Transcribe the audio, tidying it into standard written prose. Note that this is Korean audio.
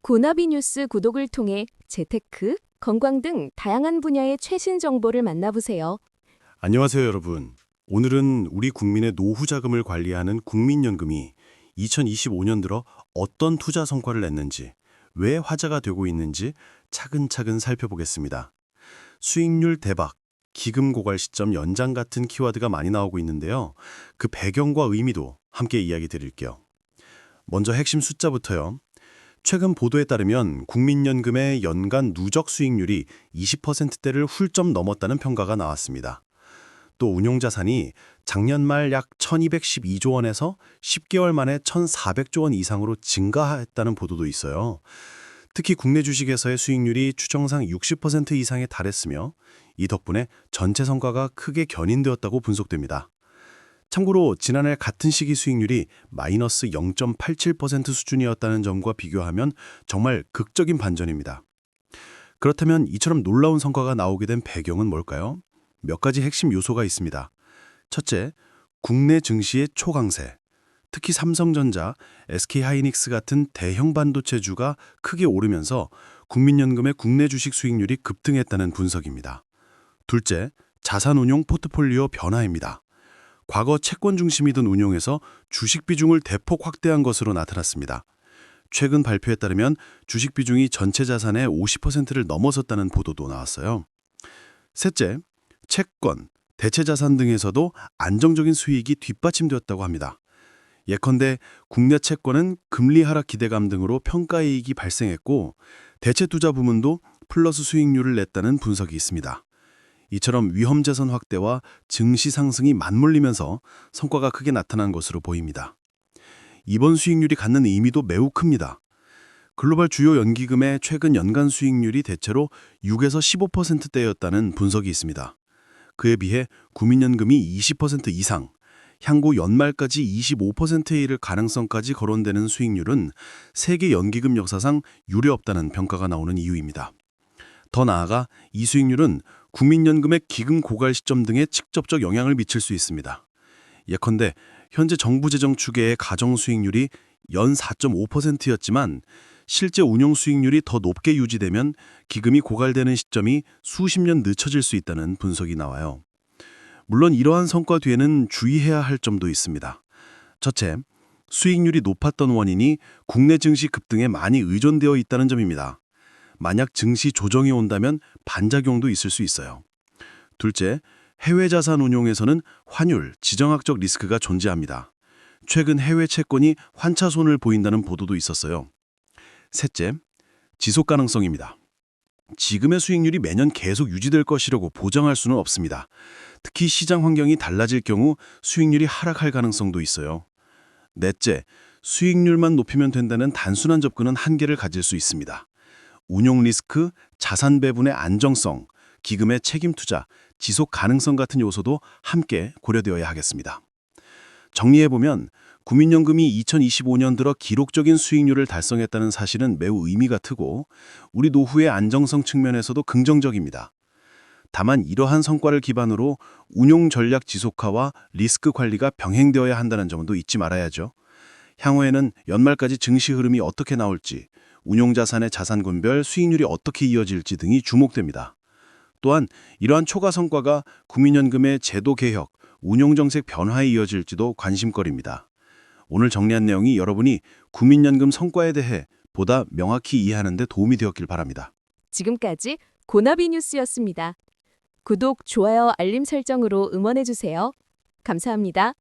고나비 뉴스 구독을 통해 재테크, 건강 등 다양한 분야의 최신 정보를 만나보세요. 안녕하세요, 여러분. 오늘은 우리 국민의 노후 자금을 관리하는 국민연금이 2025년 들어 어떤 투자 성과를 냈는지, 왜 화제가 되고 있는지 차근차근 살펴보겠습니다. 수익률 대박, 기금 고갈 시점 연장 같은 키워드가 많이 나오고 있는데요. 그 배경과 의미도 함께 이야기 드릴게요. 먼저 핵심 숫자부터요. 최근 보도에 따르면 국민연금의 연간 누적 수익률이 20%대를 훌쩍 넘었다는 평가가 나왔습니다. 또 운용자산이 작년 말 약 1212조 원에서 10개월 만에 1400조 원 이상으로 증가했다는 보도도 있어요. 특히 국내 주식에서의 수익률이 추정상 60% 이상에 달했으며 이 덕분에 전체 성과가 크게 견인되었다고 분석됩니다. 참고로 지난해 같은 시기 수익률이 마이너스 0.87% 수준이었다는 점과 비교하면 정말 극적인 반전입니다. 그렇다면 이처럼 놀라운 성과가 나오게 된 배경은 뭘까요? 몇 가지 핵심 요소가 있습니다. 첫째, 국내 증시의 초강세. 특히 삼성전자, SK하이닉스 같은 대형 반도체주가 크게 오르면서 국민연금의 국내 주식 수익률이 급등했다는 분석입니다. 둘째, 자산운용 포트폴리오 변화입니다. 과거 채권 중심이던 운용에서 주식 비중을 대폭 확대한 것으로 나타났습니다. 최근 발표에 따르면 주식 비중이 전체 자산의 50%를 넘어섰다는 보도도 나왔어요. 셋째, 채권, 대체 자산 등에서도 안정적인 수익이 뒷받침되었다고 합니다. 예컨대 국내 채권은 금리 하락 기대감 등으로 평가이익이 발생했고 대체 투자 부문도 플러스 수익률을 냈다는 분석이 있습니다. 이처럼 위험자산 확대와 증시 상승이 맞물리면서 성과가 크게 나타난 것으로 보입니다. 이번 수익률이 갖는 의미도 매우 큽니다. 글로벌 주요 연기금의 최근 연간 수익률이 대체로 6에서 15%대였다는 분석이 있습니다. 그에 비해 국민연금이 20% 이상, 향후 연말까지 25%에 이를 가능성까지 거론되는 수익률은 세계 연기금 역사상 유례없다는 평가가 나오는 이유입니다. 더 나아가 이 수익률은 국민연금의 기금 고갈 시점 등에 직접적 영향을 미칠 수 있습니다. 예컨대 현재 정부 재정 추계의 가정 수익률이 연 4.5%였지만 실제 운용 수익률이 더 높게 유지되면 기금이 고갈되는 시점이 수십 년 늦춰질 수 있다는 분석이 나와요. 물론 이러한 성과 뒤에는 주의해야 할 점도 있습니다. 첫째, 수익률이 높았던 원인이 국내 증시 급등에 많이 의존되어 있다는 점입니다. 만약 증시 조정이 온다면 반작용도 있을 수 있어요. 둘째, 해외 자산 운용에서는 환율, 지정학적 리스크가 존재합니다. 최근 해외 채권이 환차손을 보인다는 보도도 있었어요. 셋째, 지속 가능성입니다. 지금의 수익률이 매년 계속 유지될 것이라고 보장할 수는 없습니다. 특히 시장 환경이 달라질 경우 수익률이 하락할 가능성도 있어요. 넷째, 수익률만 높이면 된다는 단순한 접근은 한계를 가질 수 있습니다. 운용 리스크, 자산 배분의 안정성, 기금의 책임 투자, 지속 가능성 같은 요소도 함께 고려되어야 하겠습니다. 정리해보면 국민연금이 2025년 들어 기록적인 수익률을 달성했다는 사실은 매우 의미가 크고 우리 노후의 안정성 측면에서도 긍정적입니다. 다만 이러한 성과를 기반으로 운용 전략 지속화와 리스크 관리가 병행되어야 한다는 점도 잊지 말아야죠. 향후에는 연말까지 증시 흐름이 어떻게 나올지, 운용자산의 자산군별 수익률이 어떻게 이어질지 등이 주목됩니다. 또한 이러한 초과 성과가 국민연금의 제도 개혁, 운용정책 변화에 이어질지도 관심거리입니다. 오늘 정리한 내용이 여러분이 국민연금 성과에 대해 보다 명확히 이해하는 데 도움이 되었길 바랍니다. 지금까지 고나비 뉴스였습니다. 구독, 좋아요, 알림 설정으로 응원해주세요. 감사합니다.